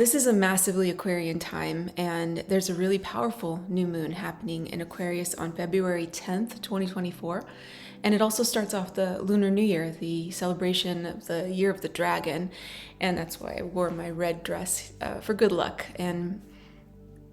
This is a massively Aquarian time, and there's a really powerful new moon happening in Aquarius on February 10th, 2024. And it also starts off the Lunar New Year, the celebration of the Year of the Dragon. And that's why I wore my red dress for good luck and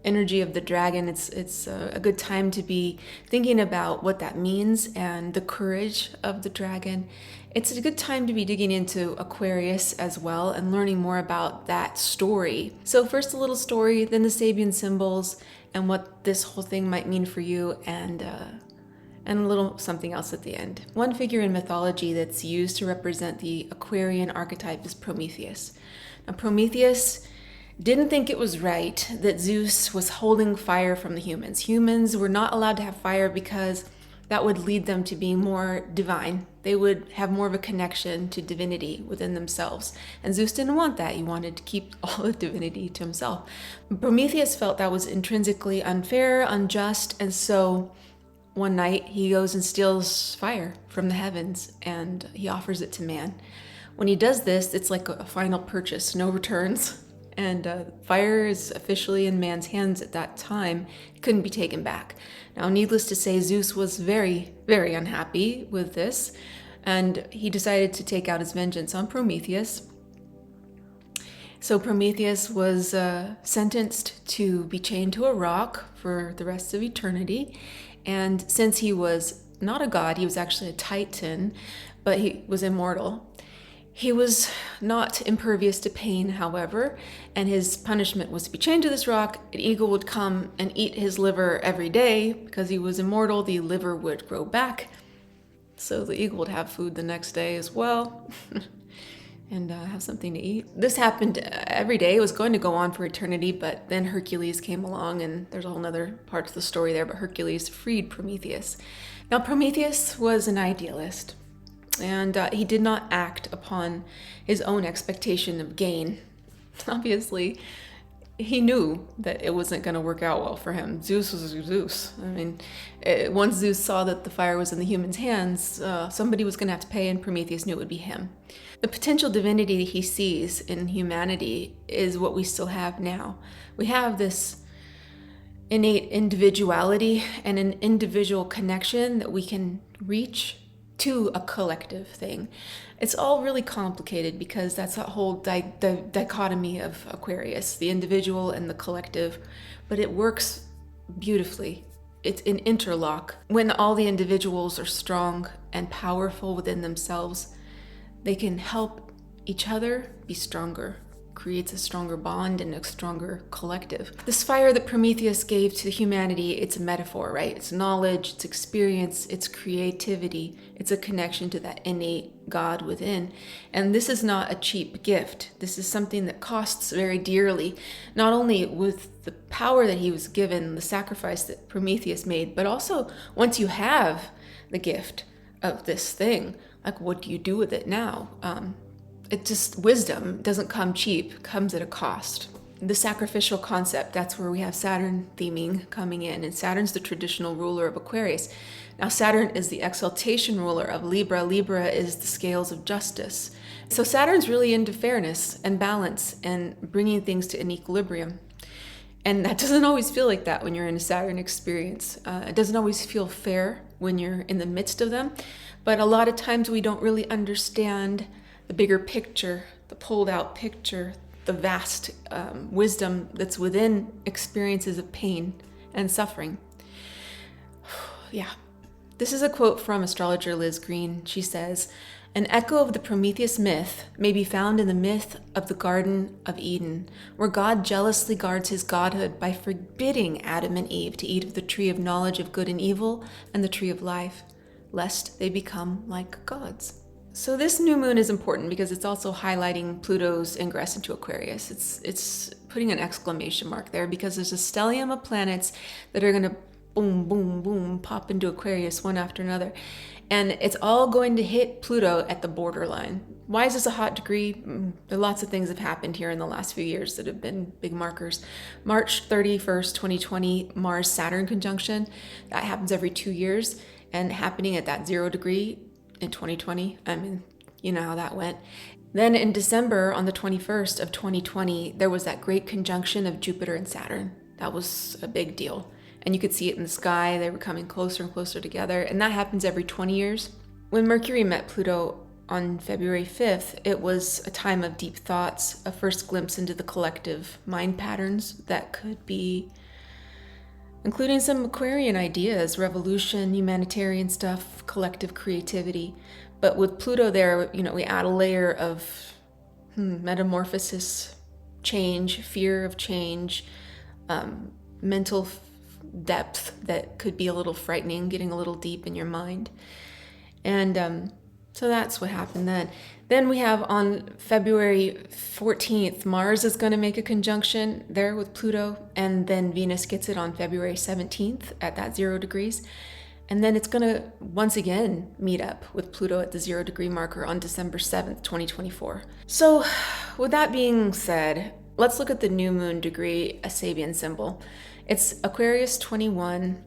energy of the dragon. It's a good time to be thinking about what that means and the courage of the dragon. It's a good time to be digging into Aquarius as well and learning more about that story. So first a little story, then the Sabian symbols and what this whole thing might mean for you, and a little something else at the end. One figure in mythology that's used to represent the Aquarian archetype is Prometheus. Now Prometheus didn't think it was right that Zeus was holding fire from the humans. Humans were not allowed to have fire because that would lead them to being more divine. They would have more of a connection to divinity within themselves. And Zeus didn't want that. He wanted to keep all the divinity to himself. Prometheus felt that was intrinsically unfair, unjust, and so one night he goes and steals fire from the heavens and he offers it to man. When he does this, it's like a final purchase, no returns. And fire is officially in man's hands at that time. It couldn't be taken back. Now, needless to say, Zeus was very, very unhappy with this, and he decided to take out his vengeance on Prometheus. So Prometheus was sentenced to be chained to a rock for the rest of eternity. And since he was not a god, he was actually a titan, but he was immortal. He was not impervious to pain, however, and his punishment was to be chained to this rock. An eagle would come and eat his liver every day. Because he was immortal, the liver would grow back. So the eagle would have food the next day as well and have something to eat. This happened every day. It was going to go on for eternity, but then Hercules came along, and there's a whole other part to the story there, but Hercules freed Prometheus. Now, Prometheus was an idealist. And he did not act upon his own expectation of gain. Obviously, he knew that it wasn't going to work out well for him. Zeus was Zeus. I mean, once Zeus saw that the fire was in the humans' hands, somebody was going to have to pay, and Prometheus knew it would be him. The potential divinity he sees in humanity is what we still have now. We have this innate individuality and an individual connection that we can reach to a collective thing. It's all really complicated because that's that whole dichotomy of Aquarius, the individual and the collective, but it works beautifully. It's an interlock. When all the individuals are strong and powerful within themselves, they can help each other be stronger. Creates a stronger bond and a stronger collective. This fire that Prometheus gave to humanity, it's a metaphor, right? It's knowledge, it's experience, it's creativity. It's a connection to that innate God within. And this is not a cheap gift. This is something that costs very dearly, not only with the power that he was given, the sacrifice that Prometheus made, but also once you have the gift of this thing, like what do you do with it now? Wisdom doesn't come cheap, comes at a cost. The sacrificial concept, that's where we have Saturn theming coming in, and Saturn's the traditional ruler of Aquarius. Now Saturn is the exaltation ruler of Libra. Libra is the scales of justice. So Saturn's really into fairness and balance and bringing things to an equilibrium. And that doesn't always feel like that when you're in a Saturn experience. It doesn't always feel fair when you're in the midst of them, but a lot of times we don't really understand the bigger picture, the pulled out picture, the vast wisdom that's within experiences of pain and suffering. Yeah. This is a quote from astrologer Liz Green. She says, "An echo of the Prometheus myth may be found in the myth of the Garden of Eden, where God jealously guards his godhood by forbidding Adam and Eve to eat of the tree of knowledge of good and evil and the tree of life, lest they become like gods." So this new moon is important because it's also highlighting Pluto's ingress into Aquarius. It's putting an exclamation mark there because there's a stellium of planets that are going to boom, boom, boom, pop into Aquarius one after another. And it's all going to hit Pluto at the borderline. Why is this a hot degree? There are lots of things that have happened here in the last few years that have been big markers. March 31st, 2020, Mars-Saturn conjunction. That happens every 2 years, and happening at that 0 degree in 2020. I mean, you know how that went. Then in December, on the 21st of 2020, there was that great conjunction of Jupiter and Saturn. That was a big deal. And you could see it in the sky. They were coming closer and closer together. And that happens every 20 years. When Mercury met Pluto on February 5th, it was a time of deep thoughts, a first glimpse into the collective mind patterns that could be, including some Aquarian ideas, revolution, humanitarian stuff, collective creativity. But with Pluto there, we add a layer of metamorphosis, change, fear of change, mental depth that could be a little frightening, getting a little deep in your mind. And so that's what happened then. Then we have on February 14th, Mars is going to make a conjunction there with Pluto, and then Venus gets it on February 17th at that 0 degrees. And then it's going to once again meet up with Pluto at the 0 degree marker on December 7th, 2024. So with that being said, let's look at the new moon degree, a Sabian symbol. It's Aquarius 21,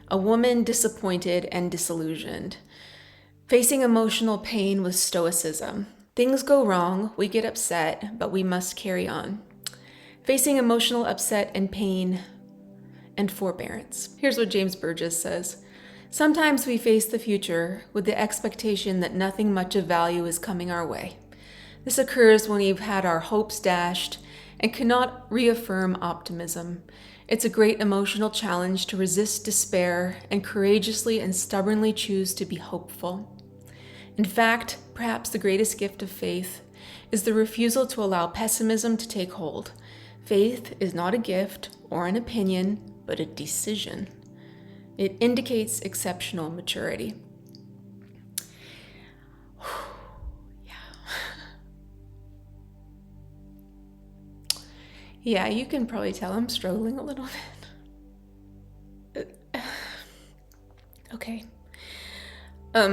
a woman disappointed and disillusioned, facing emotional pain with stoicism. Things go wrong, we get upset, but we must carry on. Facing emotional upset and pain and forbearance. Here's what James Burgess says. Sometimes we face the future with the expectation that nothing much of value is coming our way. This occurs when we've had our hopes dashed and cannot reaffirm optimism. It's a great emotional challenge to resist despair and courageously and stubbornly choose to be hopeful. In fact, perhaps the greatest gift of faith is the refusal to allow pessimism to take hold. Faith is not a gift or an opinion, but a decision. It indicates exceptional maturity. Yeah, you can probably tell I'm struggling a little bit. Okay. Just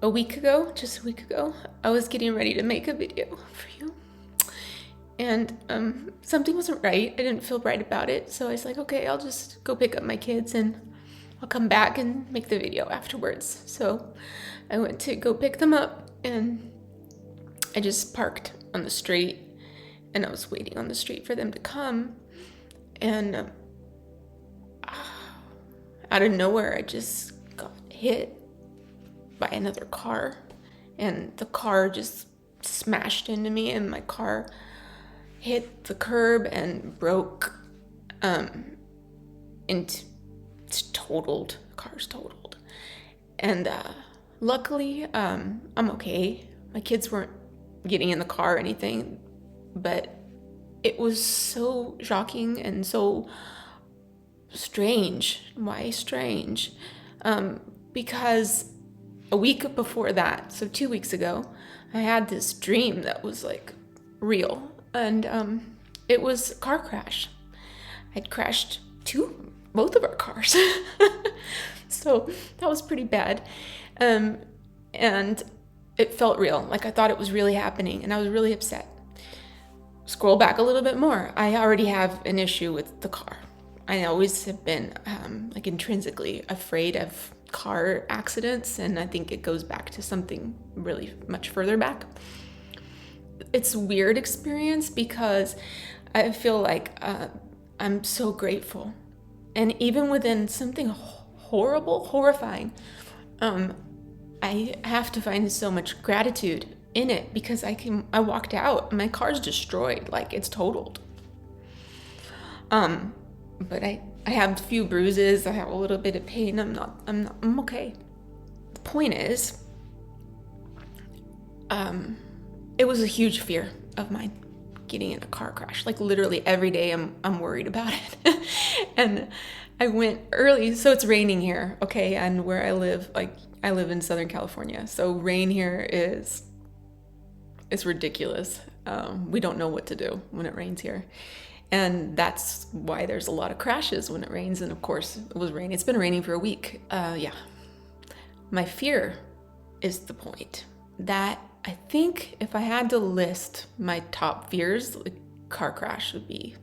a week ago, I was getting ready to make a video for you. And something wasn't right. I didn't feel right about it. So I was like, okay, I'll just go pick up my kids and I'll come back and make the video afterwards. So I went to go pick them up and I just parked on the street and I was waiting on the street for them to come. And out of nowhere, I just got hit by another car. And the car just smashed into me and my car hit the curb and broke, and it's totaled. The car's totaled. And luckily, I'm okay. My kids weren't getting in the car or anything, but it was so shocking and so strange. Why strange? Because a week before that, so 2 weeks ago, I had this dream that was like real. And it was a car crash. I'd crashed both of our cars. So that was pretty bad. And it felt real. Like I thought it was really happening and I was really upset. Scroll back a little bit more. I already have an issue with the car. I always have been like intrinsically afraid of car accidents. And I think it goes back to something really much further back. It's a weird experience because I feel like I'm so grateful. And even within something horrifying, I have to find so much gratitude in it because I walked out and my car's destroyed, like it's totaled. But I have a few bruises, I have a little bit of pain, I'm okay. The point is, it was a huge fear of mine getting in a car crash. Like literally every day I'm worried about it. And I went early, so it's raining here, okay? And where I live, I live in Southern California. So rain here it's ridiculous. We don't know what to do when it rains here. And that's why there's a lot of crashes when it rains. And of course it was raining. It's been raining for a week. Yeah. My fear is the point that I think if I had to list my top fears, car crash would be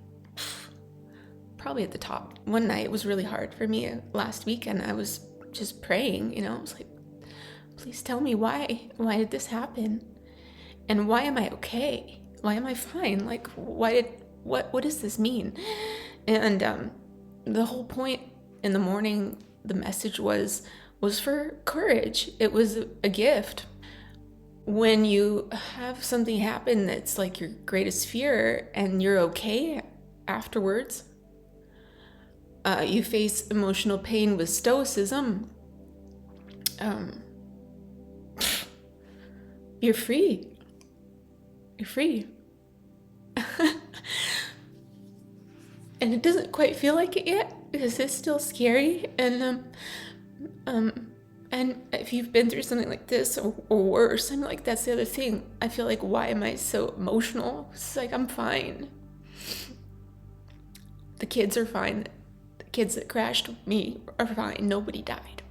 probably at the top. One night it was really hard for me last week and I was just praying, I was like, please tell me why did this happen? And why am I okay? Why am I fine? Like, what does this mean? And the whole point in the morning, the message was for courage. It was a gift. When you have something happen that's like your greatest fear and you're okay afterwards, you face emotional pain with stoicism, you're free. You're free. And it doesn't quite feel like it yet because it's still scary. And if you've been through something like this or worse, I'm like, that's the other thing. I feel like, why am I so emotional? It's like, I'm fine. The kids are fine. The kids that crashed with me are fine. Nobody died.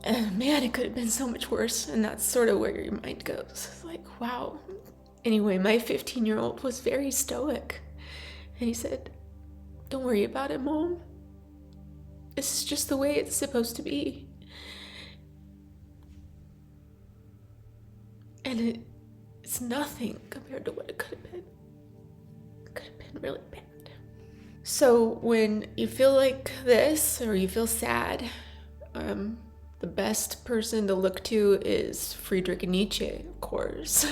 And man, it could have been so much worse. And that's sort of where your mind goes. It's like, wow. Anyway, my 15-year-old was very stoic. And he said, don't worry about it, Mom. This is just the way it's supposed to be. And it's nothing compared to what it could have been. It could have been really bad. So when you feel like this, or you feel sad, the best person to look to is Friedrich Nietzsche, of course.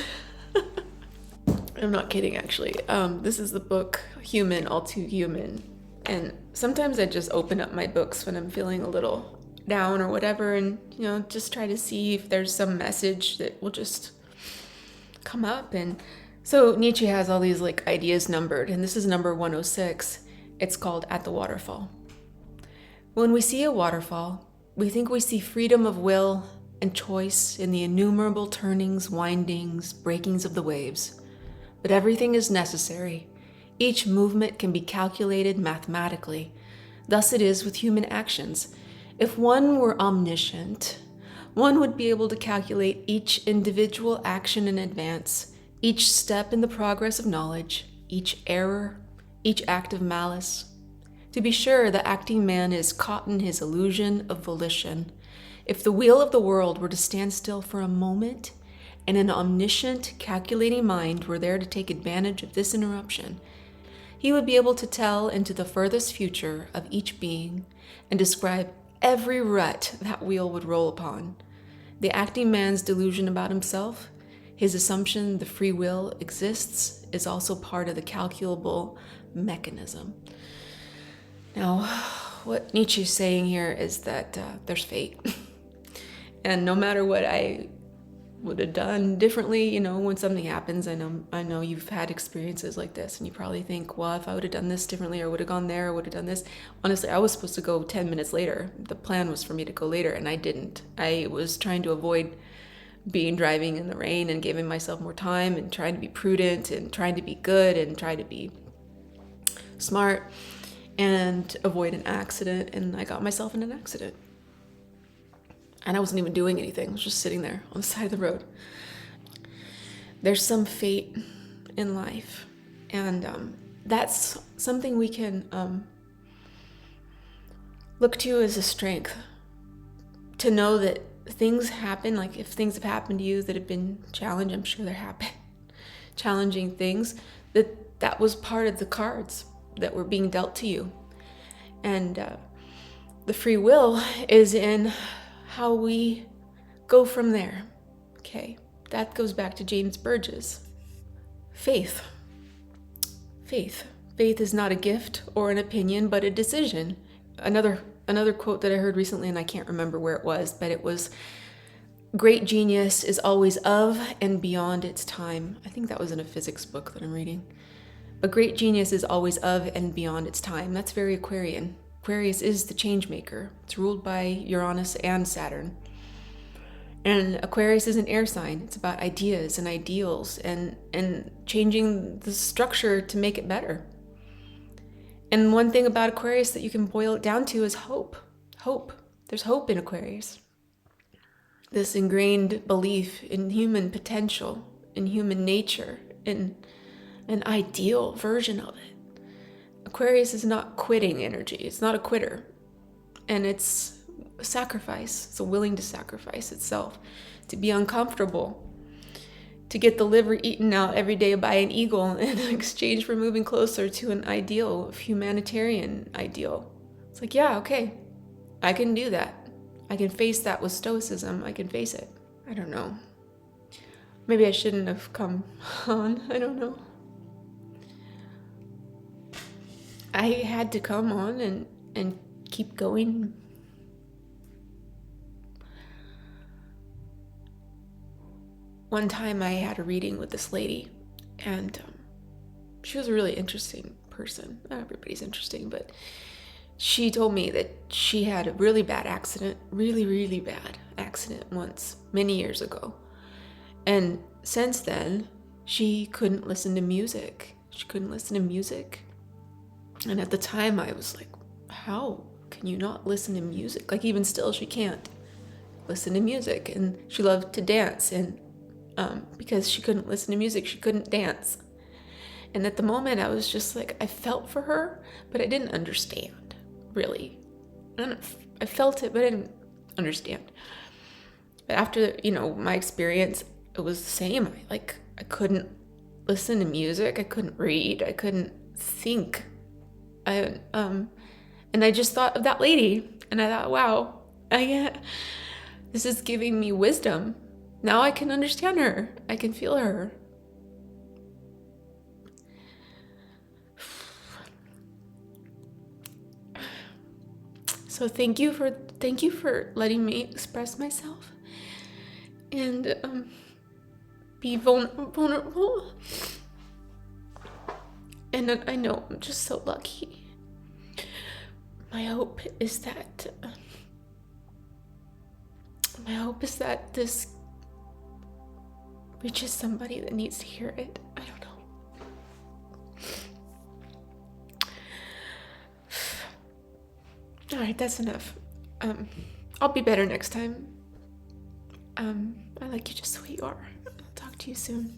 I'm not kidding, actually. This is the book, Human, All Too Human. And sometimes I just open up my books when I'm feeling a little down or whatever, and, just try to see if there's some message that will just come up. And so Nietzsche has all these like ideas numbered, and this is number 106. It's called At the Waterfall. When we see a waterfall, we think we see freedom of will and choice in the innumerable turnings, windings, breakings of the waves. But everything is necessary. Each movement can be calculated mathematically. Thus it is with human actions. If one were omniscient, one would be able to calculate each individual action in advance, each step in the progress of knowledge, each error, each act of malice. To be sure, the acting man is caught in his illusion of volition. If the wheel of the world were to stand still for a moment, and an omniscient, calculating mind were there to take advantage of this interruption, he would be able to tell into the furthest future of each being and describe every rut that wheel would roll upon. The acting man's delusion about himself, his assumption the free will exists, is also part of the calculable mechanism. Now, what Nietzsche's saying here is that there's fate. And no matter what I would have done differently, when something happens, I know you've had experiences like this, and you probably think, well, if I would have done this differently, or would have gone there, or would have done this. Honestly, I was supposed to go 10 minutes later. The plan was for me to go later, and I didn't. I was trying to avoid driving in the rain and giving myself more time and trying to be prudent and trying to be good and try to be smart and avoid an accident. And I got myself in an accident. And I wasn't even doing anything. I was just sitting there on the side of the road. There's some fate in life. And that's something we can look to as a strength. To know that things happen, like if things have happened to you that have been challenging, I'm sure there have been challenging things, that was part of the cards that were being dealt to you. And the free will is in how we go from there. Okay, that goes back to James Burgess. Faith. Faith is not a gift or an opinion, but a decision. Another quote that I heard recently, and I can't remember where it was, but it was, great genius is always of and beyond its time. I think that was in a physics book that I'm reading. But great genius is always of and beyond its time. That's very Aquarian. Aquarius is the change maker. It's ruled by Uranus and Saturn. And Aquarius is an air sign. It's about ideas and ideals and changing the structure to make it better. And one thing about Aquarius that you can boil it down to is hope. Hope. There's hope in Aquarius. This ingrained belief in human potential, in human nature, in an ideal version of it. Aquarius is not quitting energy. It's not a quitter. And it's a sacrifice. It's willing to sacrifice itself to be uncomfortable, to get the liver eaten out every day by an eagle in exchange for moving closer to an ideal, humanitarian ideal. It's like, yeah, okay, I can do that. I can face that with stoicism. I can face it. I don't know. Maybe I shouldn't have come on. I don't know. I had to come on and keep going. One time I had a reading with this lady, and she was a really interesting person. Not everybody's interesting, but she told me that she had a really bad accident, really, really bad accident once, many years ago. And since then, she couldn't listen to music. She couldn't listen to music. And at the time, I was like, how can you not listen to music? Like, even still, she can't listen to music. And she loved to dance. And because she couldn't listen to music, she couldn't dance. And at the moment, I was just like, I felt for her, but I didn't understand, really. I felt it, but I didn't understand. But after, my experience, it was the same. I couldn't listen to music. I couldn't read. I couldn't think. And I just thought of that lady, and I thought, wow, this is giving me wisdom. Now I can understand her. I can feel her. So thank you for letting me express myself and be vulnerable. And I know I'm just so lucky. My hope is that this reaches somebody that needs to hear it. I don't know. All right, that's enough. I'll be better next time. I like you just the way you are. I'll talk to you soon.